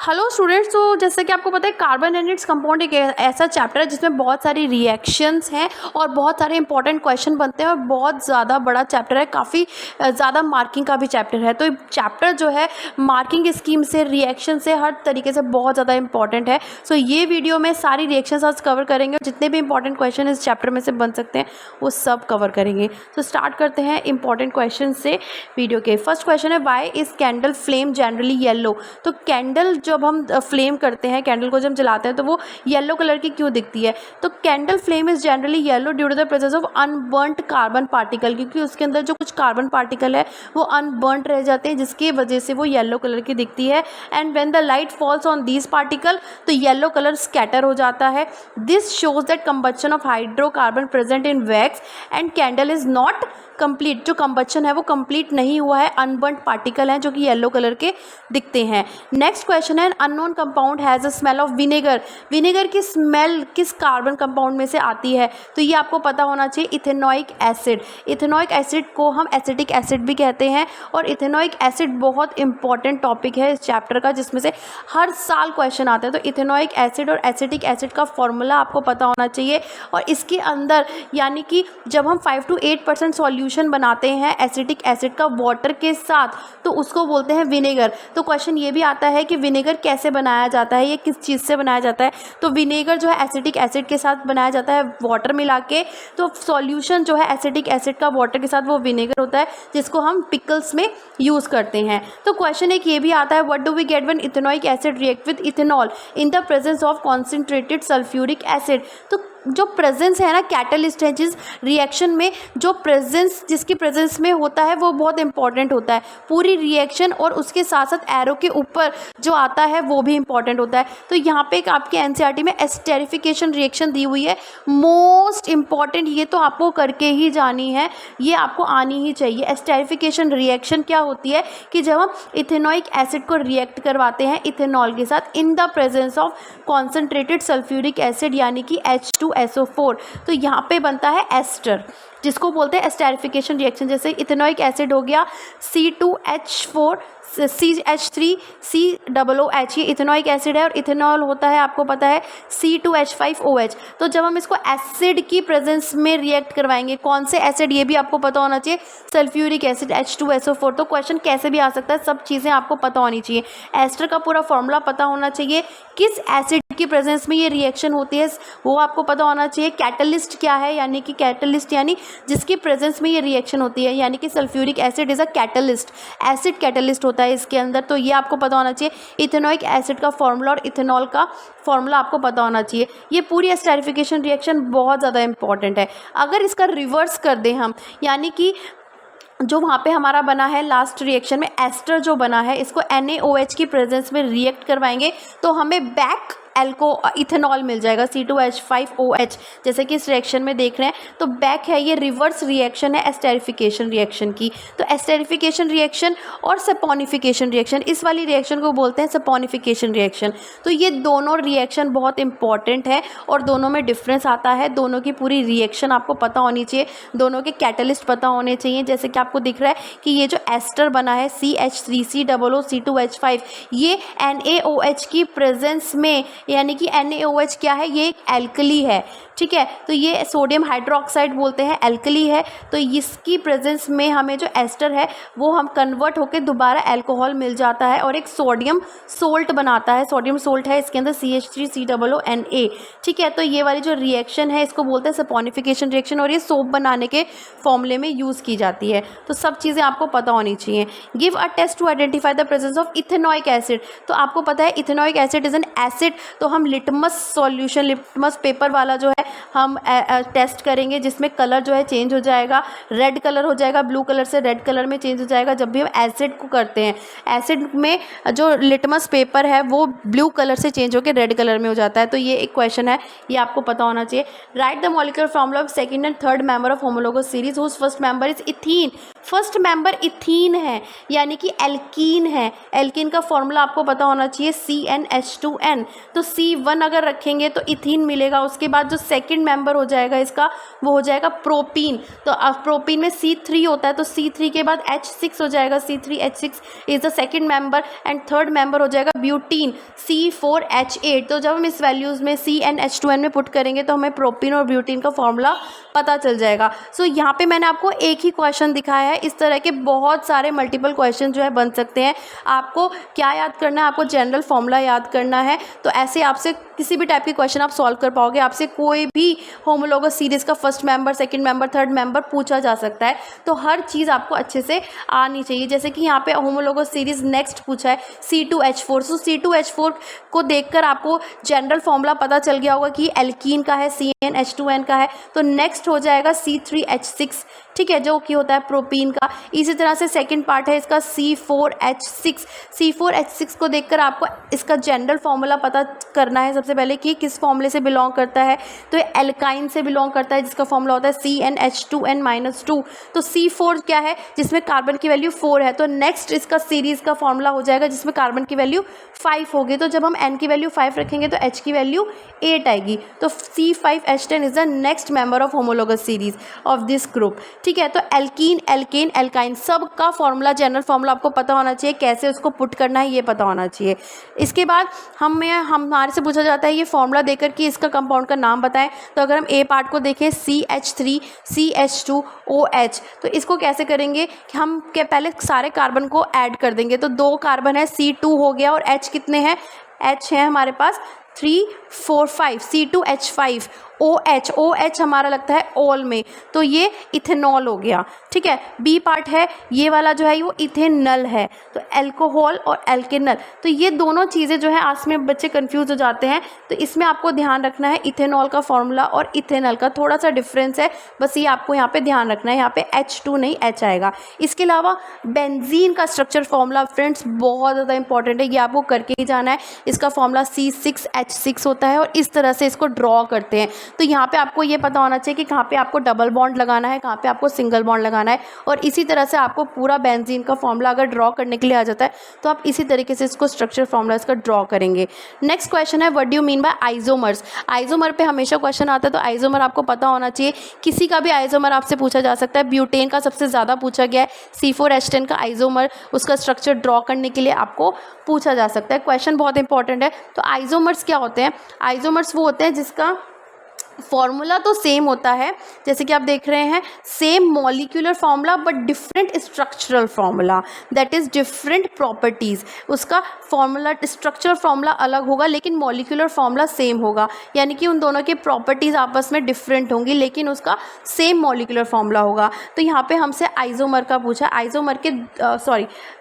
Hello students, तो जैसे कि आपको पता है कार्बन एंड इट्स कंपाउंड एक ऐसा चैप्टर है जिसमें बहुत सारी रिएक्शंस हैं और बहुत सारे इंपॉर्टेंट क्वेश्चन बनते हैं और बहुत ज़्यादा बड़ा चैप्टर है, काफ़ी ज़्यादा मार्किंग का भी चैप्टर है। तो चैप्टर जो है मार्किंग स्कीम से, रिएक्शन से, हर तरीके से बहुत ज़्यादा इंपॉर्टेंट है। सो ये वीडियो में सारी रिएक्शंस आज कवर करेंगे और जितने भी इंपॉर्टेंट क्वेश्चन इस चैप्टर में से बन सकते हैं वो सब कवर करेंगे। तो स्टार्ट करते हैं इंपॉर्टेंट क्वेश्चन से वीडियो के। फर्स्ट क्वेश्चन है, why is candle flame generally yellow? तो कैंडल जब हम फ्लेम करते हैं, कैंडल को जब जलाते हैं तो वो येलो कलर की क्यों दिखती है? तो candle flame is generally yellow due to the presence of unburnt carbon particle, क्योंकि उसके अंदर जो कुछ कार्बन पार्टिकल है वो अनबर्न्ट रह जाते हैं, जिसकी वजह से वो येलो कलर की दिखती है। And when the light falls on these particle तो येलो कलर स्कैटर हो जाता है। This shows that combustion of hydrocarbon present in wax and candle is not complete. जो कंबशन है वो कंप्लीट नहीं हुआ है, अनबर्न्ट पार्टिकल हैं जो कि येलो कलर के दिखते हैं। नेक्स्ट क्वेश्चन है, unknown compound has a smell of vinegar. Vinegar की स्मेल किस कार्बन कंपाउंड में से आती है? तो ये आपको पता होना चाहिए, इथेनॉइक एसिड। इथेनॉइक एसिड को हम एसिटिक एसिड भी कहते हैं और इथेनॉइक एसिड बहुत इंपॉर्टेंट टॉपिक है इस चैप्टर का, जिसमें से हर साल क्वेश्चन आते हैं। तो इथेनॉइक एसिड और एसिटिक एसिड का फॉर्मूला आपको पता होना चाहिए और इसके अंदर यानी कि जब हम 5 to 8% सॉल्यूशन बनाते हैं एसिटिक एसिड का वाटर के साथ तो उसको बोलते हैं विनेगर। तो क्वेश्चन ये भी आता है कि विनेगर कैसे बनाया जाता है, ये किस चीज़ से बनाया जाता है? तो विनेगर जो है एसिटिक एसिड के साथ बनाया जाता है वाटर मिला के। तो सॉल्यूशन जो है एसिटिक एसिड का वाटर के साथ वो विनेगर होता है, जिसको हम पिकल्स में यूज़ करते हैं। तो क्वेश्चन एक ये भी आता है, what do we get when ethanoic acid react with ethanol in the presence of concentrated sulphuric acid? तो जो प्रेजेंस है ना, कैटलिस्ट है, जिस रिएक्शन में जो प्रेजेंस जिसकी प्रेजेंस में होता है वो बहुत इंपॉर्टेंट होता है। पूरी रिएक्शन और उसके साथ साथ एरो के ऊपर जो आता है वो भी इंपॉर्टेंट होता है। तो यहाँ पे एक आपके एनसीईआरटी में एस्टेरिफिकेशन रिएक्शन दी हुई है, मोस्ट इंपॉर्टेंट, ये तो आपको करके ही जानी है, ये आपको आनी ही चाहिए। एस्टेरिफिकेशन रिएक्शन क्या होती है कि जब हम इथेनॉइक एसिड को रिएक्ट करवाते हैं इथेनॉल के साथ इन the presence of concentrated sulphuric acid यानी कि H2SO4, तो यहाँ पे बनता है एस्टर, जिसको बोलते हैं एस्टेरिफिकेशन रिएक्शन। जैसे इथेनॉइक एसिड हो गया C2H4 CH3COOH, ये इथेनॉइक एसिड है और इथेनॉल होता है आपको पता है C2H5OH। तो जब हम इसको एसिड की प्रेजेंस में रिएक्ट करवाएंगे, कौन से एसिड ये भी आपको पता होना चाहिए, सल्फ्यूरिक एसिड H2SO4। तो क्वेश्चन कैसे भी आ सकता है, सब चीज़ें आपको पता होनी चाहिए। एस्टर का पूरा फॉर्मूला पता होना चाहिए, किस एसिड की प्रेजेंस में ये रिएक्शन होती है वो आपको पता होना चाहिए। कैटलिस्ट क्या है, यानी कि कैटलिस्ट यानी जिसकी प्रेजेंस में ये रिएक्शन होती है, यानी कि sulphuric acid is a catalyst, acid catalyst होता है इसके अंदर। तो ये आपको पता होना चाहिए। इथेनॉइक एसिड का फॉर्मूला और इथेनॉल का फॉर्मूला आपको पता होना चाहिए। ये पूरी एस्टेरिफिकेशन रिएक्शन बहुत ज़्यादा इंपॉर्टेंट है। अगर इसका रिवर्स कर दें हम, यानी कि जो वहाँ पे हमारा बना है लास्ट रिएक्शन में एस्टर जो बना है, इसको NaOH की प्रेजेंस में रिएक्ट करवाएंगे तो हमें बैक इथेनॉल मिल जाएगा C2H5OH, जैसे कि इस रिएक्शन में देख रहे हैं। तो बैक है, ये रिवर्स रिएक्शन है एस्टेरिफिकेशन रिएक्शन की। तो एस्टेरिफिकेशन रिएक्शन और सपोनिफिकेशन रिएक्शन, इस वाली रिएक्शन को बोलते हैं सपोनिफिकेशन रिएक्शन। तो ये दोनों रिएक्शन बहुत इंपॉर्टेंट है और दोनों में डिफरेंस आता है। दोनों की पूरी रिएक्शन आपको पता होनी चाहिए, दोनों के कैटलिस्ट पता होने चाहिए। जैसे कि आपको दिख रहा है कि ये जो एस्टर बना है CH3COOC2H5, ये NaOH की प्रेजेंस में, यानी कि NaOH क्या है, ये एक एल्कली है, ठीक है। तो ये सोडियम हाइड्रोक्साइड बोलते हैं, एल्कली है। तो इसकी प्रेजेंस में हमें जो एस्टर है वो हम कन्वर्ट होकर दोबारा अल्कोहल मिल जाता है और एक सोडियम सोल्ट बनाता है। सोडियम सोल्ट है इसके अंदर CH3COONA, ठीक है। तो ये वाली जो रिएक्शन है इसको बोलते हैं सपोनिफिकेशन रिएक्शन और ये सोप बनाने के फॉर्मूले में यूज़ की जाती है। तो सब चीज़ें आपको पता होनी चाहिए। Give a test to identify the presence of ethanoic acid. तो आपको पता है ethanoic acid is an acid, तो हम लिटमस सॉल्यूशन, लिटमस पेपर वाला जो है हम टेस्ट करेंगे, जिसमें कलर जो है चेंज हो जाएगा, रेड कलर हो जाएगा, ब्लू कलर से रेड कलर में चेंज हो जाएगा जब भी हम एसिड को करते हैं। एसिड में जो लिटमस पेपर है वो ब्लू कलर से चेंज होकर रेड कलर में हो जाता है। तो ये एक क्वेश्चन है, ये आपको पता होना चाहिए। Write the molecular formula of second and third member of homologous series whose first member is ethene. First member ethene है यानी कि एल्कीन है। एल्कीन का फॉर्मूला आपको पता होना चाहिए CnH2n। तो C1 अगर रखेंगे तो इथीन मिलेगा। उसके बाद जो सेकंड मेंबर हो जाएगा इसका वो हो जाएगा प्रोपीन। तो अब प्रोपीन में C3 होता है तो C3 के बाद H6 हो जाएगा, C3H6 is the second member. And third member हो जाएगा ब्यूटीन, C4H8। तो जब हम इस वैल्यूज़ में CnH2n में पुट करेंगे तो हमें प्रोपीन और ब्यूटीन का फॉर्मूला पता चल जाएगा। सो यहाँ पे मैंने आपको एक ही क्वेश्चन दिखाया है। इस तरह के बहुत सारे मल्टीपल क्वेश्चन जो है बन सकते हैं। आपको क्या याद करना है, आपको जनरल फॉर्मूला याद करना है। तो ऐसे आपसे किसी भी टाइप के क्वेश्चन आप सॉल्व कर पाओगे। आपसे कोई भी होमोलोगस सीरीज़ का first member, second member, third member पूछा जा सकता है। तो हर चीज़ आपको अच्छे से आनी चाहिए। जैसे कि यहाँ पे होमोलोगस सीरीज़ नेक्स्ट पूछा है C2H4। सो C2H4 को देखकर आपको जनरल फॉर्मूला पता चल गया होगा कि एल्कीन का है, CnH2n का है। तो नेक्स्ट हो जाएगा C3H6, ठीक है, जो कि होता है प्रोपीन का। इसी तरह से सेकंड पार्ट है इसका C4H6। C4H6 को देखकर आपको इसका जनरल फॉर्मूला पता करना है सबसे पहले कि किस फॉर्मूले से बिलोंग करता है। तो ये एल्काइन से बिलोंग करता है जिसका फॉर्मूला होता है CnH2n-2। तो C4 क्या है, जिसमें कार्बन की वैल्यू 4 है। तो नेक्स्ट इसका सीरीज़ का फॉर्मूला हो जाएगा जिसमें कार्बन की वैल्यू 5 होगी। तो जब हम N की वैल्यू 5 रखेंगे तो H की वैल्यू 8 आएगी। तो C5H10 is the next member of homologous series of this group, ठीक है। तो एल्कीन, एल्केन, एल्काइन सब का फॉर्मूला, जनरल फॉर्मूला आपको पता होना चाहिए। कैसे उसको पुट करना है ये पता होना चाहिए। इसके बाद हमारे से पूछा जाता है ये फॉर्मूला देकर कि इसका कंपाउंड का नाम बताएं। तो अगर हम ए पार्ट को देखें CH3 CH2 OH, तो इसको कैसे करेंगे कि हम पहले सारे कार्बन को ऐड कर देंगे। तो 2 कार्बन है, C2 हो गया, और H कितने हैं, H है हमारे पास 3 4 5, C2H5। OH हमारा लगता है ऑल में, तो ये इथेनॉल हो गया, ठीक है। बी पार्ट है ये वाला जो है वो इथेनल है, तो एल्कोहल और एल्केनल। तो ये दोनों चीज़ें जो है आज में बच्चे कंफ्यूज हो जाते हैं। तो इसमें आपको ध्यान रखना है इथेनॉल का फॉर्मूला और इथेनल का थोड़ा सा डिफरेंस है, बस ये आपको यहाँ पे ध्यान रखना है। यहाँ पे H2 नहीं H आएगा। इसके अलावा बेंजीन का स्ट्रक्चर फॉर्मूला फ्रेंड्स बहुत ज़्यादा इंपॉर्टेंट है, ये आपको करके ही जाना है। इसका फॉर्मूला C6H6 होता है और इस तरह से इसको ड्रॉ करते हैं। तो यहाँ पे आपको ये पता होना चाहिए कि कहाँ पे आपको डबल बॉन्ड लगाना है, कहाँ पे आपको सिंगल बॉन्ड लगाना है। और इसी तरह से आपको पूरा बेंजीन का फॉर्मूला अगर ड्रॉ करने के लिए आ जाता है तो आप इसी तरीके से इसको स्ट्रक्चर फॉर्मूला इसका ड्रॉ करेंगे। नेक्स्ट क्वेश्चन है what do you mean by isomers. Isomer पे हमेशा क्वेश्चन आता है, तो आइसोमर आपको पता होना चाहिए। किसी का भी आइसोमर आपसे पूछा जा सकता है। ब्यूटेन का सबसे ज़्यादा पूछा गया है। C4H10 का आइसोमर, उसका स्ट्रक्चर ड्रॉ करने के लिए आपको पूछा जा सकता है। क्वेश्चन बहुत इंपॉर्टेंट है। तो आइसोमर्स क्या होते हैं, आइसोमर्स वो होते हैं जिसका फॉर्मूला तो सेम होता है, जैसे कि आप देख रहे हैं same molecular formula but different structural formula, that is different properties. उसका फॉर्मूला स्ट्रक्चरल फॉर्मूला अलग होगा लेकिन मॉलिक्यूलर फॉर्मूला सेम होगा, यानी कि उन दोनों के प्रॉपर्टीज़ आपस में डिफरेंट होंगी लेकिन उसका सेम मॉलिक्यूलर फॉर्मूला होगा। तो यहाँ पे हमसे आइसोमर का पूछा, आइसोमर के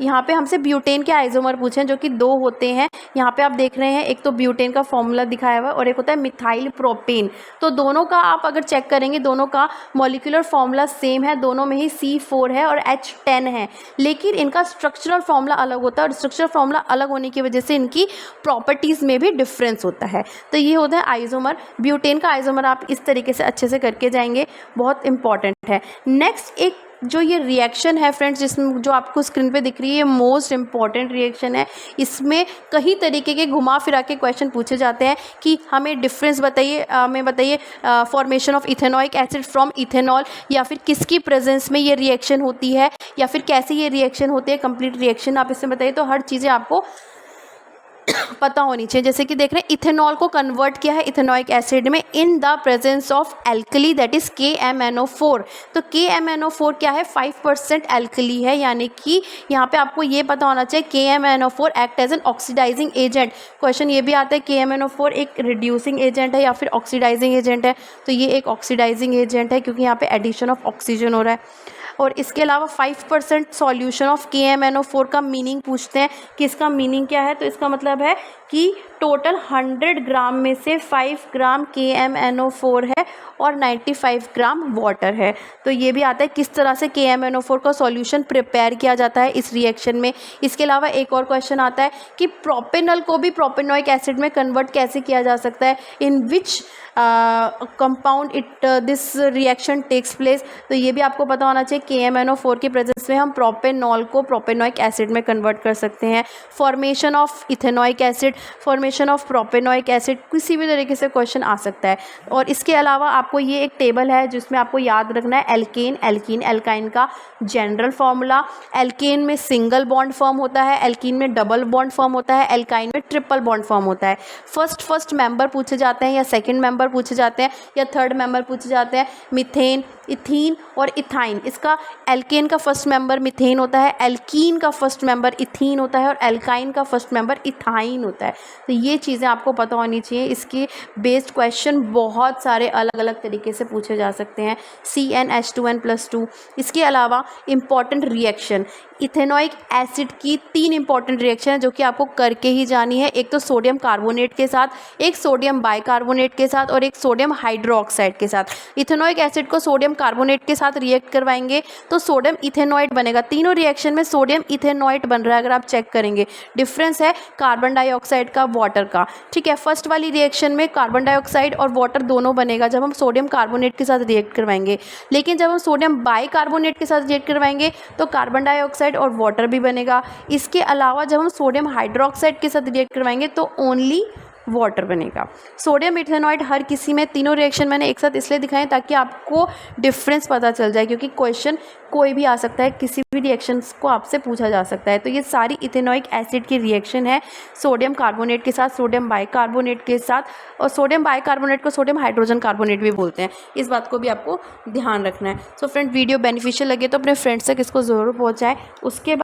यहाँ पे हमसे ब्यूटेन के आइसोमर पूछे जो कि 2 होते हैं। यहाँ पे आप देख रहे हैं एक तो ब्यूटेन का फॉर्मूला दिखाया हुआ है और एक होता है मिथाइल प्रोपेन। तो दोनों का आप अगर चेक करेंगे दोनों का मॉलिक्यूलर फॉर्मूला सेम है, दोनों में ही C4 है और H10 है, लेकिन इनका स्ट्रक्चरल फॉर्मूला अलग होता है और स्ट्रक्चरल फॉर्मूला अलग होने की वजह से इनकी प्रॉपर्टीज़ में भी डिफरेंस होता है। तो ये होता है आइसोमर। ब्यूटेन का आइसोमर आप इस तरीके से अच्छे से करके जाएंगे, बहुत इंपॉर्टेंट है। नेक्स्ट एक जो ये रिएक्शन है फ्रेंड्स, जिसमें जो आपको स्क्रीन पे दिख रही है, ये मोस्ट इंपॉर्टेंट रिएक्शन है। इसमें कई तरीके के घुमा फिरा के क्वेश्चन पूछे जाते हैं कि हमें डिफरेंस बताइए, हमें बताइए formation of ethanoic acid from ethanol, या फिर किसकी प्रेजेंस में ये रिएक्शन होती है, या फिर कैसे ये रिएक्शन होती है, कंप्लीट रिएक्शन आप इसमें बताइए। तो हर चीज़ें आपको पता होनी चाहिए। जैसे कि देख रहे हैं इथेनॉल को कन्वर्ट किया है इथेनोइक एसिड में इन the presence of alkali that is KMnO4। तो KMnO4 क्या है, 5% एल्कली है, यानी कि यहाँ पे आपको ये पता होना चाहिए KMnO4 act as an oxidising agent. Question ये भी आता है KMnO4 एक रिड्यूसिंग एजेंट है या फिर ऑक्सीडाइजिंग एजेंट है। तो ये एक ऑक्सीडाइजिंग एजेंट है क्योंकि यहाँ पे एडिशन ऑफ ऑक्सीजन हो रहा है। और इसके अलावा 5% सॉल्यूशन ऑफ KMnO4 का मीनिंग पूछते हैं कि इसका मीनिंग क्या है। तो इसका मतलब है कि टोटल 100 ग्राम में से 5 ग्राम KMnO4 है और 95 ग्राम वाटर है। तो ये भी आता है किस तरह से KMnO4 का सॉल्यूशन प्रिपेयर किया जाता है इस रिएक्शन में। इसके अलावा एक और क्वेश्चन आता है कि प्रोपेनॉल को भी प्रोपेनोइक एसिड में कन्वर्ट कैसे किया जा सकता है, in which compound this reaction takes place. तो ये भी आपको पता होना चाहिए KMnO4 की प्रेजेंस में हम प्रोपेनॉल को प्रोपेनोइक एसिड में कन्वर्ट कर सकते हैं। Formation of ethanoic acid, formation of propanoic acid, किसी भी तरीके से क्वेश्चन आ सकता है। और इसके अलावा आपको ये एक टेबल है जिसमें आपको याद रखना है एल्केन, एल्कीन, एल्काइन का जनरल फॉर्मूला। एल्केन में सिंगल बॉन्ड फॉर्म होता है, एल्कीन में डबल बॉन्ड फॉर्म होता है, एल्काइन में ट्रिपल बॉन्ड फॉर्म होता है। फर्स्ट मेंबर पूछे जाते हैं या सेकंड मेंबर पूछे जाते हैं या थर्ड मेंबर पूछे जाते हैं। मीथेन, इथीन और इथाइन, इसका एल्केन का फर्स्ट मेंबर मीथेन होता है, एल्कीन का फर्स्ट मेंबर इथीन होता है और एल्काइन का फर्स्ट मेंबर इथाइन होता है। तो ये चीज़ें आपको पता होनी चाहिए। इसके बेस्ड क्वेश्चन बहुत सारे अलग अलग तरीके से पूछे जा सकते हैं। CnH2n+2। इसके अलावा इम्पॉर्टेंट रिएक्शन, इथेनोइक एसिड की 3 इंपॉर्टेंट रिएक्शन है जो कि आपको करके ही जानी है। एक तो सोडियम कार्बोनेट के साथ, एक सोडियम बाइकार्बोनेट के साथ और एक सोडियम हाइड्रोक्साइड के साथ। इथेनोइक एसिड को सोडियम कार्बोनेट के साथ रिएक्ट करवाएंगे तो सोडियम इथेनॉइड बनेगा। तीनों रिएक्शन में सोडियम इथेनॉइड बन रहा है, अगर आप चेक करेंगे। डिफरेंस है कार्बन डाइऑक्साइड का, वाटर का, ठीक है। फर्स्ट वाली रिएक्शन में कार्बन डाइऑक्साइड और वाटर दोनों बनेगा जब हम सोडियम कार्बोनेट के साथ रिएक्ट करवाएंगे, लेकिन जब हम सोडियम बाइकार्बोनेट के साथ रिएक्ट करवाएंगे तो कार्बन डाइऑक्साइड और वाटर भी बनेगा। इसके अलावा जब हम सोडियम हाइड्रोक्साइड के साथ रिएक्ट करवाएंगे तो ओनली वाटर बनेगा। सोडियम इथेनॉइड हर किसी में, तीनों रिएक्शन मैंने एक साथ इसलिए दिखाए ताकि आपको डिफरेंस पता चल जाए, क्योंकि क्वेश्चन कोई भी आ सकता है, किसी भी रिएक्शंस को आपसे पूछा जा सकता है। तो ये सारी इथेनोइक एसिड की रिएक्शन है सोडियम कार्बोनेट के साथ, सोडियम बाइकार्बोनेट के साथ, और सोडियम बाइकार्बोनेट को सोडियम हाइड्रोजन कार्बोनेट भी बोलते हैं। इस बात को भी आपको ध्यान रखना है। सो फ्रेंड, वीडियो बेनिफिशियल लगे तो अपने फ्रेंड्स तक इसको ज़रूर पहुँचाएँ। उसके